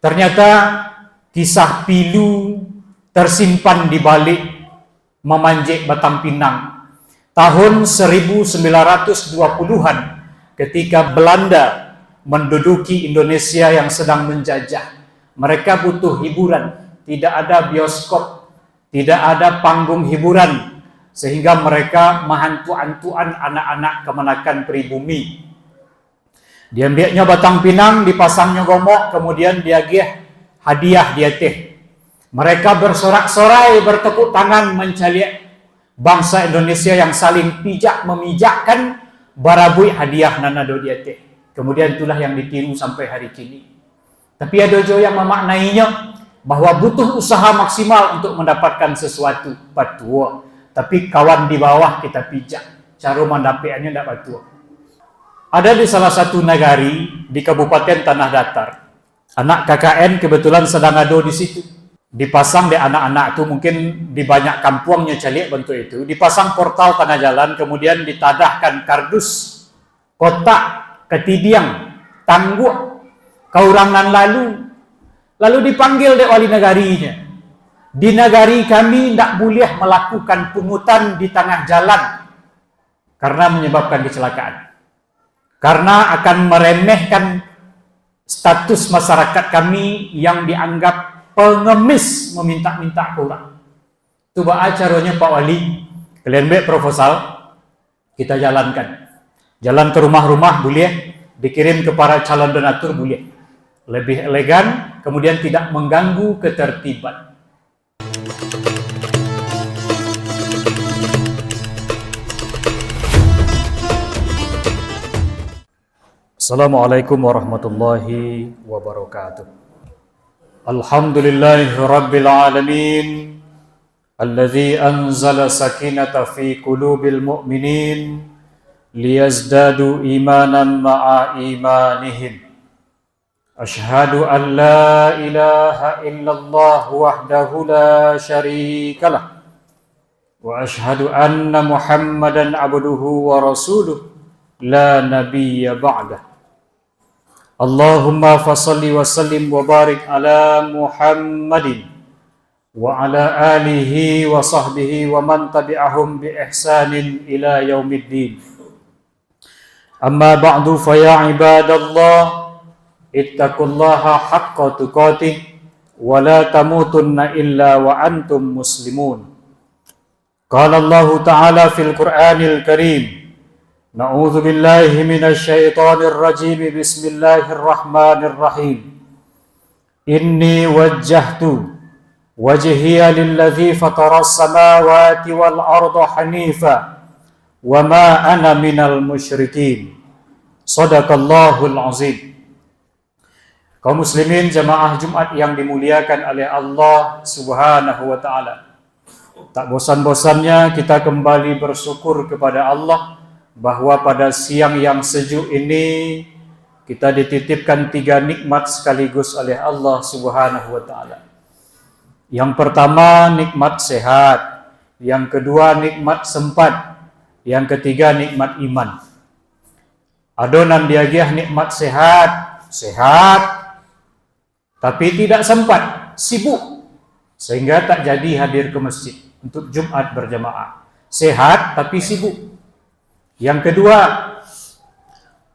Ternyata kisah pilu tersimpan di balik memanjat Batang Pinang tahun 1920-an ketika Belanda menduduki Indonesia yang sedang menjajah. Mereka butuh hiburan, tidak ada bioskop, tidak ada panggung hiburan, sehingga mereka menghantu-hantuan anak-anak kemenakan pribumi. Diambilnya Batang Pinang, dipasangnya gomok, kemudian diagih hadiah dia teh. Mereka bersorak-sorai, bertepuk tangan mencaliak bangsa Indonesia yang saling pijak memijakkan barabui hadiah nanado dia teh. Kemudian itulah yang ditiru sampai hari kini. Tapi ada juga yang memaknainya bahwa butuh usaha maksimal untuk mendapatkan sesuatu patua. Tapi kawan di bawah kita pijak. Cara mendapatkannya tidak patua. Ada di salah satu nagari di Kabupaten Tanah Datar. Anak KKN kebetulan sedang ada di situ. Dipasang di anak-anak itu, mungkin di banyak kampungnya calik bentuk itu. Dipasang portal tengah jalan, kemudian ditadahkan kardus, kotak, ketidiang, tangguh, kaurangan lalu dipanggil oleh wali negarinya. Di negari kami tidak boleh melakukan pungutan di tengah jalan karena menyebabkan kecelakaan. Karena akan meremehkan status masyarakat kami yang dianggap pengemis meminta-minta kurang. Coba acaranya Pak Wali, kalian buat proposal, kita jalankan. Jalan ke rumah-rumah boleh, dikirim ke para calon donatur boleh. Lebih elegan, kemudian tidak mengganggu ketertiban. Assalamualaikum warahmatullahi wabarakatuh. Alhamdulillahi rabbil alamin, alladzi anzala sakinata fi qulubil mu'minin liyazdadu imanan ma'a imanihim. Ashhadu an la ilaha illallah wahdahu la syarikalah wa ashhadu anna Muhammadan abduhu wa rasuluh la nabiyya ba'dah. Allahumma fasalli wa sallim wa barik ala Muhammadin wa ala alihi wa sahbihi wa man tabi'ahum bi ihsanin ila yaumiddin. Amma ba'du fa ya ibadallah, ittaqullaha haqqa tuqatih wa la tamutunna illa wa antum muslimun. Qala Allah Ta'ala fil Qur'anil Karim, na'udzu billahi minasy syaithanir rajim, bismillahir rahmanir rahim. Inni wajjahtu wajhiya lilladzi fataras samawati wal arda hanifa wa ma ana minal musyrikin. Shadaqallahul azim. Kaum muslimin jamaah Jumat yang dimuliakan oleh Allah Subhanahu wa taala. Tak bosan-bosannya kita kembali bersyukur kepada Allah bahwa pada siang yang sejuk ini kita dititipkan 3 nikmat sekaligus oleh Allah Subhanahu wa taala. Yang pertama nikmat sehat, yang kedua nikmat sempat, yang ketiga nikmat iman. Adonan diagih nikmat sehat, tapi tidak sempat, sibuk, sehingga tak jadi hadir ke masjid untuk Jumat berjamaah. Sehat tapi sibuk. Yang kedua,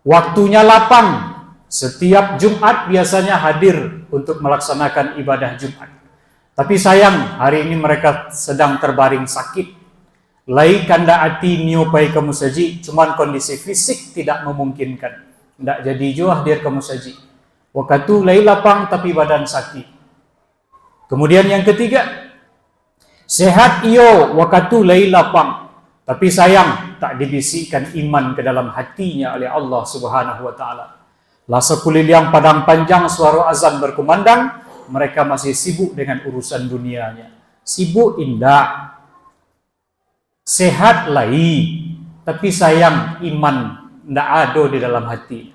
waktunya lapang. Setiap Jumat biasanya hadir untuk melaksanakan ibadah Jumat. Tapi sayang, hari ini mereka sedang terbaring sakit. Lai kanda ati niopai kamu saji, cuman kondisi fisik tidak memungkinkan. Tidak jadi juga hadir kamu saji. Waktu lai lapang tapi badan sakit. Kemudian yang ketiga, sehat iyo waktu lai lapang, tapi sayang tak dibisikkan iman ke dalam hatinya oleh Allah Subhanahu wa taala. La sekuliliang padang panjang suara azan berkumandang, mereka masih sibuk dengan urusan dunianya. Sibuk indah. Sehat lai, tapi sayang iman ndak ada di dalam hati.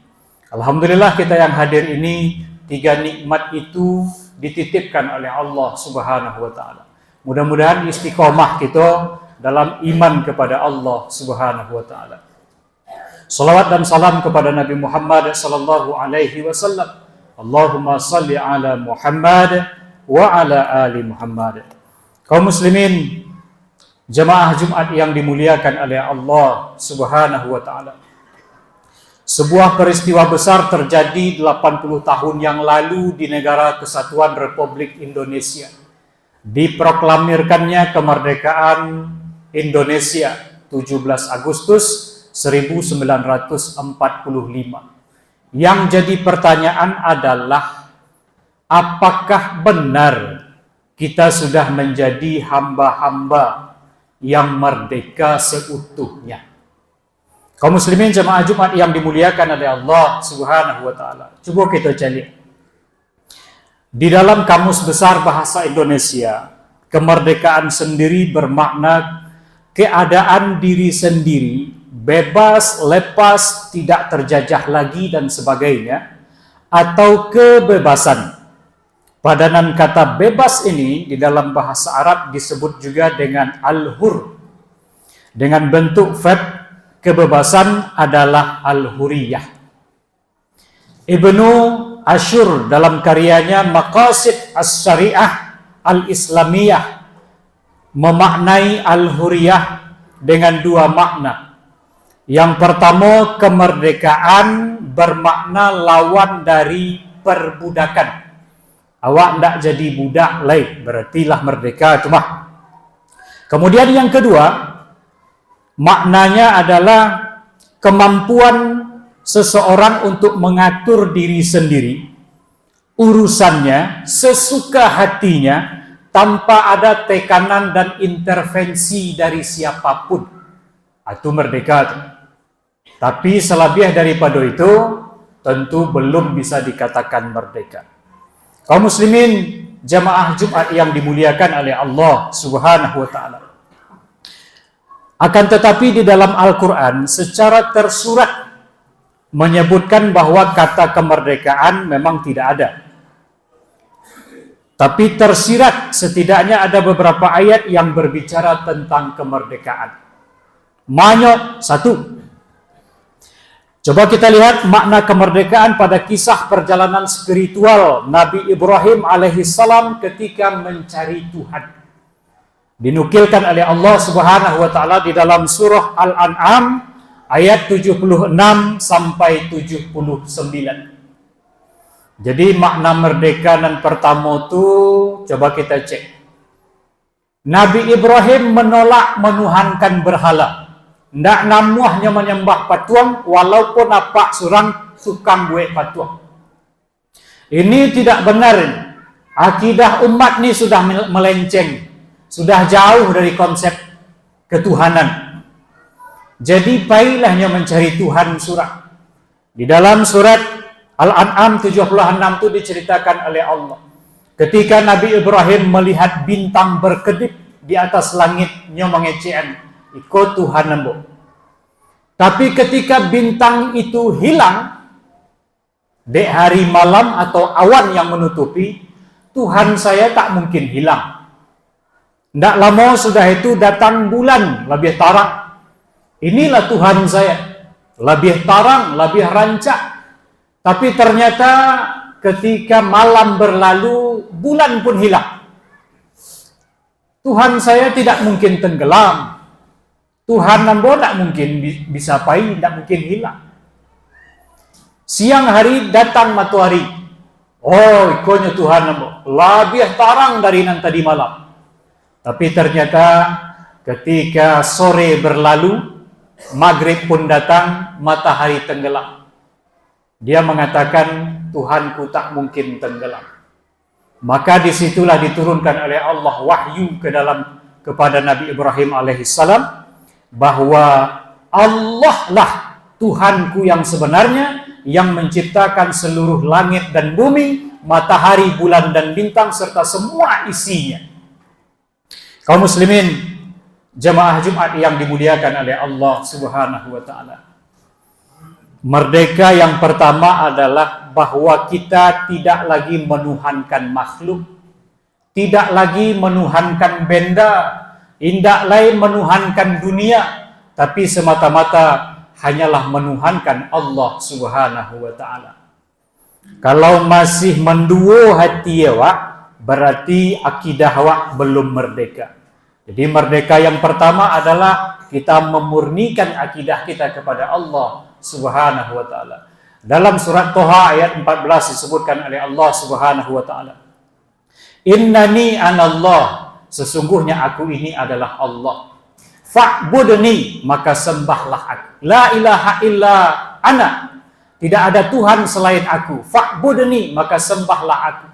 Alhamdulillah kita yang hadir ini 3 nikmat itu dititipkan oleh Allah Subhanahu wa taala. Mudah-mudahan istiqomah kita dalam iman kepada Allah Subhanahu wa taala. Salawat dan salam kepada Nabi Muhammad sallallahu alaihi wasallam, Allahumma salli ala Muhammad wa ala ali Muhammad. Kaum muslimin, jemaah Jumat yang dimuliakan oleh Allah Subhanahu wa taala. Sebuah peristiwa besar terjadi 80 tahun yang lalu di Negara Kesatuan Republik Indonesia. Diproklamirkannya kemerdekaan Indonesia 17 Agustus 1945. Yang jadi pertanyaan adalah, apakah benar kita sudah menjadi hamba-hamba yang merdeka seutuhnya? Kaum muslimin jemaah Jumat yang dimuliakan oleh Allah Subhanahu wa taala. Coba kita cari. Di dalam Kamus Besar Bahasa Indonesia, kemerdekaan sendiri bermakna keadaan diri sendiri, bebas, lepas, tidak terjajah lagi dan sebagainya, atau kebebasan. Padanan kata bebas ini di dalam bahasa Arab disebut juga dengan al-hur. Dengan bentuk verb, kebebasan adalah al-huriyah. Ibnu Ashur dalam karyanya Maqasid As-Syariah Al-Islamiyah memaknai al-huriyah dengan dua makna. Yang pertama, kemerdekaan bermakna lawan dari perbudakan. Awak tidak jadi budak lain, berartilah merdeka cuma. Kemudian yang kedua, maknanya adalah kemampuan seseorang untuk mengatur diri sendiri, urusannya sesuka hatinya, tanpa ada tekanan dan intervensi dari siapapun. Itu merdeka. Tapi selebih daripada itu, tentu belum bisa dikatakan merdeka. Kaum muslimin, jamaah Jumat yang dimuliakan oleh Allah Subhanahu wa taala. Akan tetapi di dalam Al-Quran secara tersurat menyebutkan bahwa kata kemerdekaan memang tidak ada. Tapi tersirat setidaknya ada beberapa ayat yang berbicara tentang kemerdekaan. Banyak, satu. Coba kita lihat makna kemerdekaan pada kisah perjalanan spiritual Nabi Ibrahim alaihissalam ketika mencari Tuhan. Dinukilkan oleh Allah Subhanahu wa taala di dalam surah Al-An'am ayat 76 sampai 79. Jadi makna merdeka dan pertama itu coba kita cek. Nabi Ibrahim menolak menuhankan berhala. Ndak namuahnya menyembah patung walaupun apa surang sukang buat patung. Ini tidak benar. Akidah umat ini sudah melenceng. Sudah jauh dari konsep ketuhanan. Jadi baiklah mencari Tuhan surah. Di dalam surat Al-An'am 76 itu diceritakan oleh Allah. Ketika Nabi Ibrahim melihat bintang berkedip di atas langitnya mengecean, ikut Tuhan nembok. Tapi ketika bintang itu hilang, di hari malam atau awan yang menutupi, Tuhan saya tak mungkin hilang. Tidak lama sudah itu datang bulan, lebih tarang. Inilah Tuhan saya. Lebih tarang, lebih rancak. Tapi ternyata ketika malam berlalu, bulan pun hilang. Tuhan saya tidak mungkin tenggelam. Tuhan nambo tidak mungkin bisa pai, tidak mungkin hilang. Siang hari datang matahari. Oh, ikutnya Tuhan nambo. Lebih tarang dari yang tadi malam. Tapi ternyata ketika sore berlalu, maghrib pun datang, matahari tenggelam. Dia mengatakan, Tuhanku tak mungkin tenggelam. Maka disitulah diturunkan oleh Allah wahyu kepada Nabi Ibrahim alaihissalam, bahwa Allah lah Tuhanku yang sebenarnya, yang menciptakan seluruh langit dan bumi, matahari, bulan dan bintang, serta semua isinya. Kaum muslimin, jemaah Jumat yang dimuliakan oleh Allah Subhanahu wa taala. Merdeka yang pertama adalah bahwa kita tidak lagi menuhankan makhluk, tidak lagi menuhankan benda, tidak lagi menuhankan dunia, tapi semata-mata hanyalah menuhankan Allah Subhanahu wa taala. Kalau masih menduo hati awak, berarti akidah awak belum merdeka. Jadi merdeka yang pertama adalah kita memurnikan akidah kita kepada Allah Subhanahu wa taala. Dalam surat Toha ayat 14 disebutkan oleh Allah Subhanahu wa taala, Innani anallah, sesungguhnya aku ini adalah Allah. Fa'budni, maka sembahlah aku. La ilaha illa ana, tidak ada Tuhan selain aku. Fa'budni, maka sembahlah aku.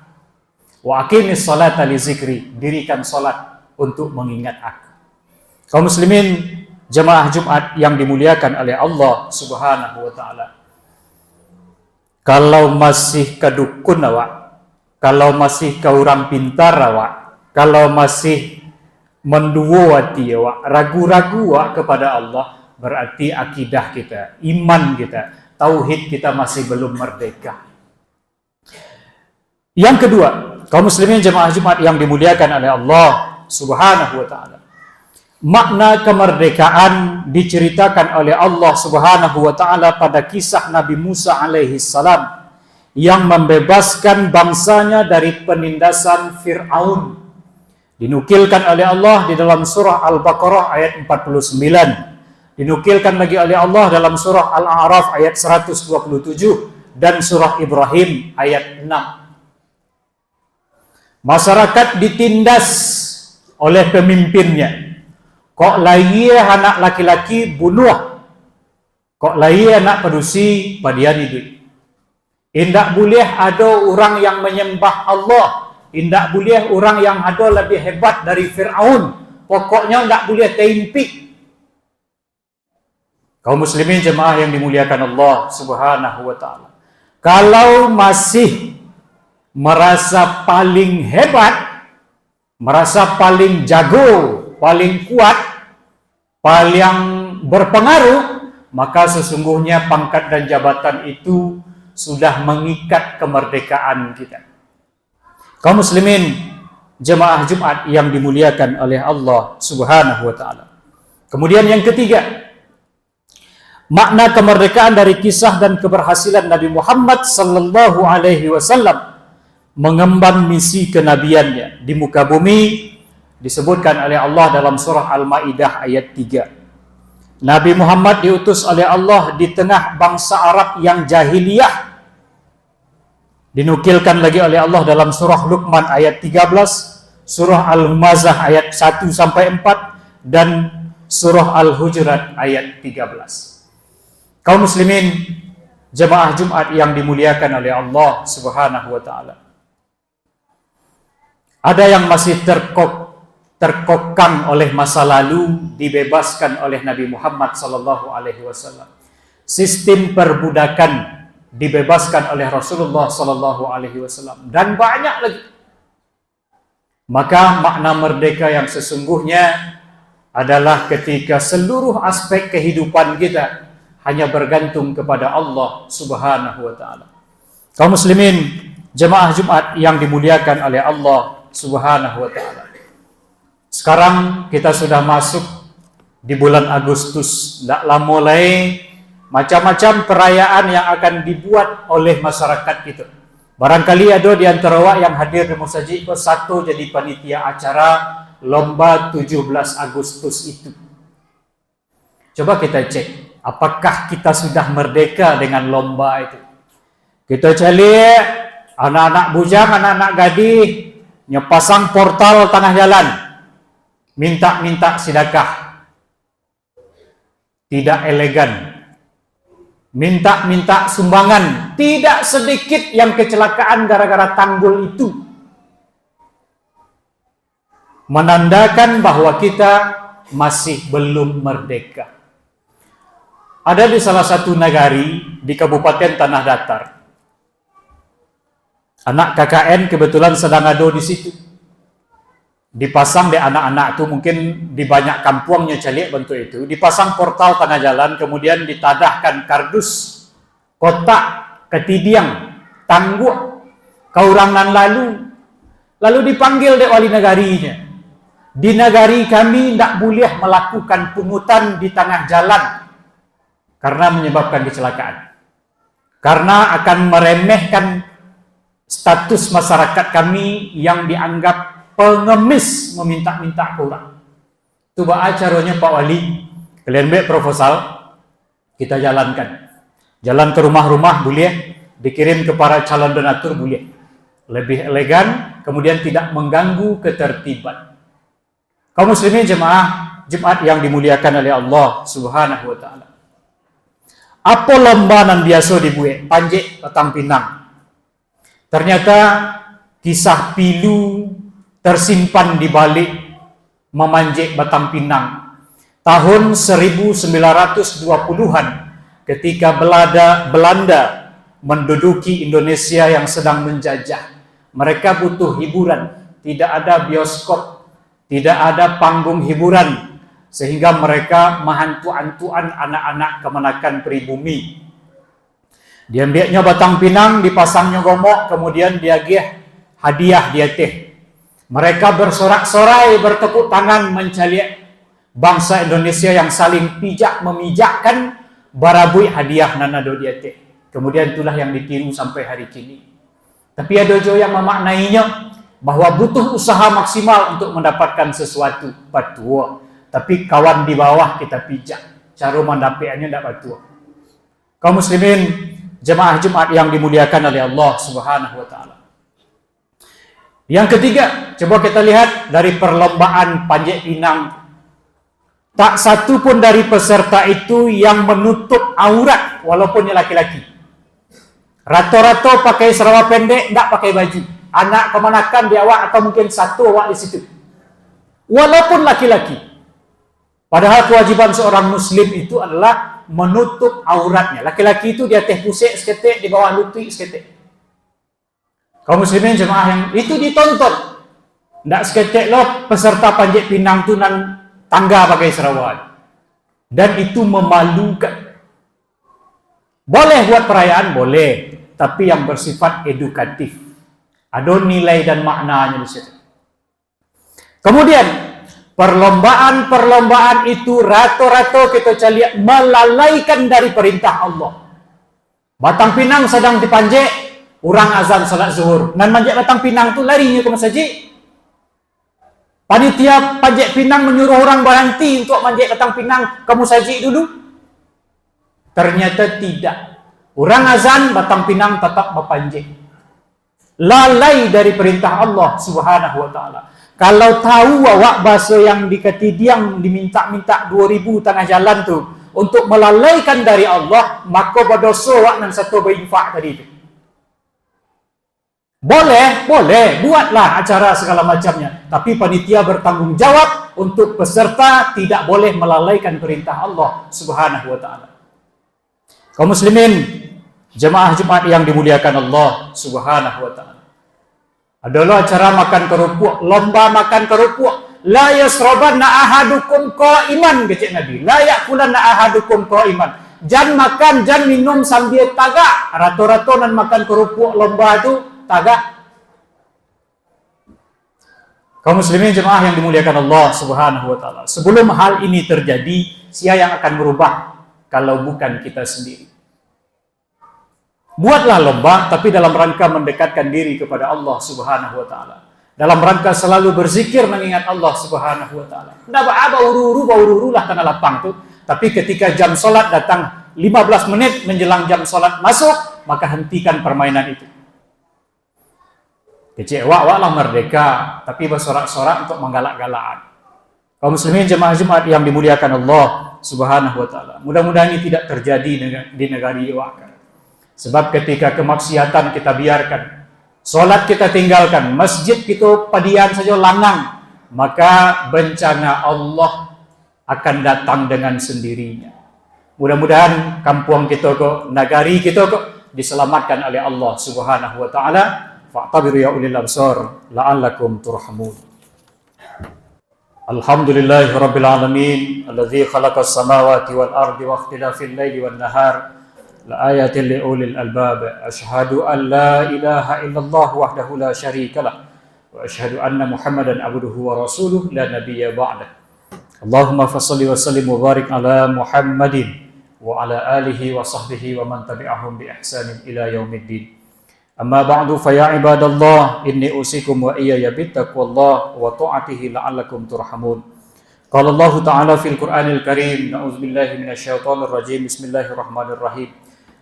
Wa aqimis salata li zikri, dirikan salat untuk mengingat aku. Kaum muslimin jemaah Jumat yang dimuliakan oleh Allah Subhanahu wa taala. Kalau masih kedukun awak, kalau masih ke orang pintar awak, kalau masih menduo hati awak, ragu-ragu awak kepada Allah, berarti akidah kita, iman kita, tauhid kita masih belum merdeka. Yang kedua, kaum muslimin jemaah Jumat yang dimuliakan oleh Allah Subhanahu wa taala. Makna kemerdekaan diceritakan oleh Allah Subhanahu wa taala pada kisah Nabi Musa alaihi salam yang membebaskan bangsanya dari penindasan Fir'aun. Dinukilkan oleh Allah di dalam surah Al-Baqarah ayat 49. Dinukilkan lagi oleh Allah dalam surah Al-A'raf ayat 127 dan surah Ibrahim ayat 6. Masyarakat ditindas oleh pemimpinnya. Kok lagi anak laki-laki bunuh, kok lagi anak pedusi padian hidup. Indak boleh ada orang yang menyembah Allah, indak boleh orang yang ada lebih hebat dari Fir'aun. Pokoknya indak boleh teimpik. Kaum muslimin jemaah yang dimuliakan Allah Subhanahu wa taala, kalau masih merasa paling hebat, merasa paling jago, paling kuat, paling berpengaruh, maka sesungguhnya pangkat dan jabatan itu sudah mengikat kemerdekaan kita. Kaum muslimin jemaah Jumat yang dimuliakan oleh Allah Subhanahu wa taala. Kemudian yang ketiga, makna kemerdekaan dari kisah dan keberhasilan Nabi Muhammad sallallahu alaihi wasallam mengemban misi kenabiannya di muka bumi disebutkan oleh Allah dalam surah Al-Maidah ayat 3. Nabi Muhammad diutus oleh Allah di tengah bangsa Arab yang jahiliyah. Dinukilkan lagi oleh Allah dalam surah Luqman ayat 13, surah Al-Humazah ayat 1 sampai 4 dan surah Al-Hujurat ayat 13. Kaum muslimin jemaah Jumat yang dimuliakan oleh Allah Subhanahu wa taala. Ada yang masih terkokang oleh masa lalu, dibebaskan oleh Nabi Muhammad sallallahu alaihi wasallam. Sistem perbudakan dibebaskan oleh Rasulullah sallallahu alaihi wasallam dan banyak lagi. Maka makna merdeka yang sesungguhnya adalah ketika seluruh aspek kehidupan kita hanya bergantung kepada Allah Subhanahu wa taala. Kaum muslimin jemaah Jumat yang dimuliakan oleh Allah Subhanahu wa taala. Sekarang kita sudah masuk di bulan Agustus. Tak lama lagi macam-macam perayaan yang akan dibuat oleh masyarakat kita. Barangkali ada di antara awak yang hadir di masjid ko satu jadi panitia acara lomba 17 Agustus itu. Coba kita cek, apakah kita sudah merdeka dengan lomba itu? Kita cari anak-anak bujang, anak-anak gadis pasang portal tengah jalan, minta sedekah, tidak elegan, minta sumbangan, tidak sedikit yang kecelakaan gara-gara tanggul itu, menandakan bahwa kita masih belum merdeka. Ada di salah satu nagari di Kabupaten Tanah Datar. Anak KKN kebetulan sedang ada di situ. Dipasang di anak-anak itu mungkin di banyak kampungnya calik bentuk itu. Dipasang portal tengah jalan, kemudian ditadahkan kardus, kotak, ketidiang, tangguh, kaurangan lalu dipanggil oleh wali negarinya. Di negari kami tidak boleh melakukan pungutan di tengah jalan karena menyebabkan kecelakaan. karena akan meremehkan status masyarakat kami yang dianggap pengemis meminta-minta ke orang. Itu baca caranya Pak Wali. Kalian buat proposal, kita jalankan. Jalan ke rumah-rumah boleh, dikirim ke para calon donatur boleh. Lebih elegan, kemudian tidak mengganggu ketertiban. Kaum muslimin jemaah Jumat yang dimuliakan oleh Allah Subhanahu wa taala. Apa lomba nan biasa dibuat? Panjek Batang Pinang. Ternyata kisah pilu tersimpan di balik memanjek Batang Pinang. Tahun 1920-an ketika Belanda menduduki Indonesia yang sedang menjajah. Mereka butuh hiburan, tidak ada bioskop, tidak ada panggung hiburan, sehingga mereka menghantu-hantuan anak-anak kemenakan pribumi. Dia ambilnya Batang Pinang, dipasangnya gomok, kemudian dia gih hadiah dia teh. Mereka bersorak-sorai, bertepuk tangan mencaliak bangsa Indonesia yang saling pijak memijakkan barabui hadiah nanado dia teh. Kemudian itulah yang ditiru sampai hari kini. Tapi ada juga yang memaknainya bahwa butuh usaha maksimal untuk mendapatkan sesuatu patua. Tapi kawan di bawah kita pijak. Cara mendapatkannya tidak patua. Kaum muslimin jemaah Jumat yang dimuliakan oleh Allah Subhanahu wa taala. Yang ketiga, coba kita lihat dari perlombaan panjat pinang. Tak satu pun dari peserta itu yang menutup aurat walaupun laki-laki. Rata-rata pakai seraba pendek, tak pakai baju. Anak kemanakan di awak atau mungkin satu awak di situ. Walaupun laki-laki. Padahal kewajiban seorang muslim itu adalah menutup auratnya. Laki-laki itu di atas pusik seketik, di bawah lutut seketik. Kaum muslimin jemaah yang itu ditonton. Tak seketik loh peserta panjat pinang tu nan tangga pakai serawat. Dan itu memalukan. Boleh buat perayaan, boleh. Tapi yang bersifat edukatif. Ada nilai dan maknanya di situ. Kemudian, perlombaan itu rata-rata kita cari melalaikan dari perintah Allah. Batang Pinang sedang dipanjat, orang azan salat zuhur. Dan manjat Batang Pinang tu larinya ke masjid. Panitia panjat Pinang menyuruh orang berhenti untuk manjat Batang Pinang ke masjid dulu. Ternyata tidak. Orang azan, Batang Pinang tetap berpanjat. Lalai dari perintah Allah Subhanahu wa taala. Kalau tahu awak bahasa yang dikati diang diminta-minta 2000 tengah jalan tu untuk melalaikan dari Allah, maka berdosa awak nan satu berinfak tadi tu. Boleh, buatlah acara segala macamnya, tapi panitia bertanggung jawab untuk peserta tidak boleh melalaikan perintah Allah Subhanahu wa taala. Kaum muslimin, jemaah Jumat yang dimuliakan Allah Subhanahu wa taala. Adalah acara makan kerupuk, lomba makan kerupuk. La yasrabanna ahadukum qa'iman, kecik Nabi. La yakulanna ahadukum qa'iman. Jangan makan, jangan minum sambil tagak. Rata-rata nan makan kerupuk lomba tu tagak. Kaum muslimin jemaah yang dimuliakan Allah Subhanahu wa taala. Sebelum hal ini terjadi, siapa yang akan merubah kalau bukan kita sendiri? Buatlah lomba, tapi dalam rangka mendekatkan diri kepada Allah Subhanahu wa taala. Dalam rangka selalu berzikir mengingat Allah Subhanahu wa taala. Ndak bauru-uru lah tanah lapang tu, tapi ketika jam solat datang 15 menit menjelang jam solat masuk, maka hentikan permainan itu. Kecik awak-awaklah merdeka, tapi bersorak-sorak untuk menggalak-galakan. Kaum muslimin jemaah Jumat yang dimuliakan Allah Subhanahu wa taala. Mudah-mudahan ini tidak terjadi di negara awak. Sebab ketika kemaksiatan kita biarkan, solat kita tinggalkan, masjid kita padian saja langang, maka bencana Allah akan datang dengan sendirinya. Mudah-mudahan kampung kita kok, negari kita kok diselamatkan oleh Allah Subhanahu wa taala. Fa'tabiru ya ulil absar la'allakum turhamun. Alhamdulillahi rabbil alamin alladzi khalaqas samawati wal ardi wa ikhtilafil laili wan nahar لآيات لأولي الألباب أشهد أن لا إله إلا الله وحده لا شريك له وأشهد أن محمدا عبده ورسوله لا نبي بعده اللهم فصل وسلم وبارك على محمد وعلى آله وصحبه ومن تبعهم بإحسان إلى يوم الدين. أما بعد فيا عباد الله إني أوصيكم وإياي بتقوى الله وطاعته لعلكم ترحمون. قال الله تعالى في القرآن الكريم: نعوذ بالله من الشيطان الرجيم، بسم الله الرحمن الرحيم.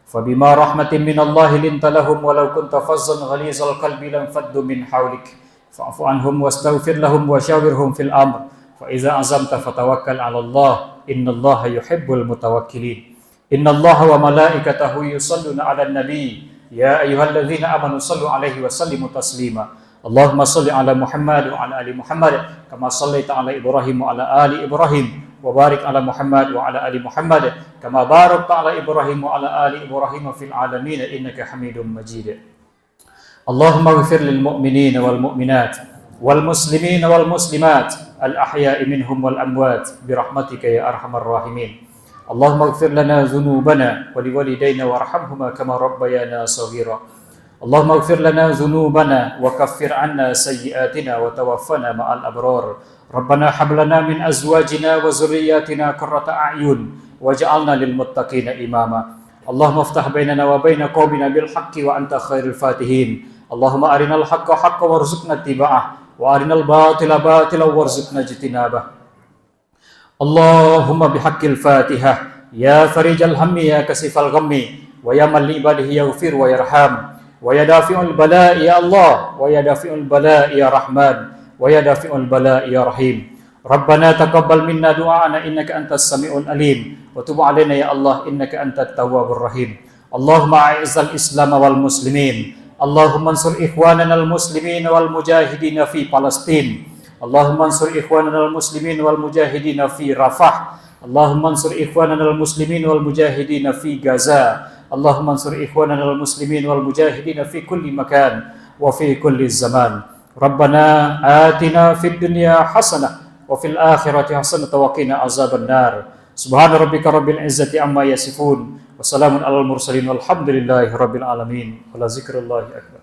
فبما رحمة من الله لنت لهم ولو كنت فظا غليظ القلب لانفضوا من حولك فاعف عنهم واستغفر لهم وشاورهم في الأمر فإذا عزمت فتوكل على الله إن الله يحب المتوكلين. إن الله وملائكته يصلون على النبي يا أيها الذين آمنوا صلوا عليه وسلموا تسليما. اللهم صل على محمد وعلى آل محمد كما صليت على إبراهيم وعلى آل إبراهيم وبارك على محمد وعلى آل محمد كما باركت على إبراهيم وعلى آل إبراهيم في العالمين إنك حميد مجيد. اللهم اغفر للمؤمنين والمؤمنات والمسلمين والمسلمات الأحياء منهم والأموات برحمتك يا أرحم الراحمين. اللهم اغفر لنا ذنوبنا ولوالدينا وارحمهما كما ربيانا صغيرا. اللهم اغفر لنا ذنوبنا وكفر عنا سيئاتنا وتوفنا مع الأبرار. ربنا هب لنا من أزواجنا وذرياتنا قرة أعين واجعلنا للمتقين إماما. اللهم افتح بيننا وبين قومنا بالحق وأنت خير الفاتحين. اللهم أرنا الحق حقا وارزقنا اتباعه وأرنا الباطل باطلا وارزقنا اجتنابه. اللهم بحق الفاتحة يا فريج الهم يا كشف الغم ويا من لعباده يغفر ويرحم ويا دافع البلاء يا الله ويا دافع البلاء يا رحمن ويا دافع البلاء يا رحيم. ربنا تقبل منا دعاءنا إنك أنت السميع العليم وتب علينا يا الله إنك أنت التواب الرحيم. اللهم أعز الإسلام والمسلمين. اللهم انصر إخواننا المسلمين والمجاهدين في فلسطين. اللهم انصر إخواننا المسلمين والمجاهدين في رفح. اللهم انصر إخواننا المسلمين والمجاهدين في غزة. اللهم انصر إخواننا المسلمين والمجاهدين في كل مكان وفي كل زمان. ربنا آتنا في الدنيا حسنة وفي الآخرة حسنة وقنا عذاب النار. سبحان ربك رب العزة عما يصفون وسلام على المرسلين والحمد لله رب العالمين. ولذكر الله أكبر.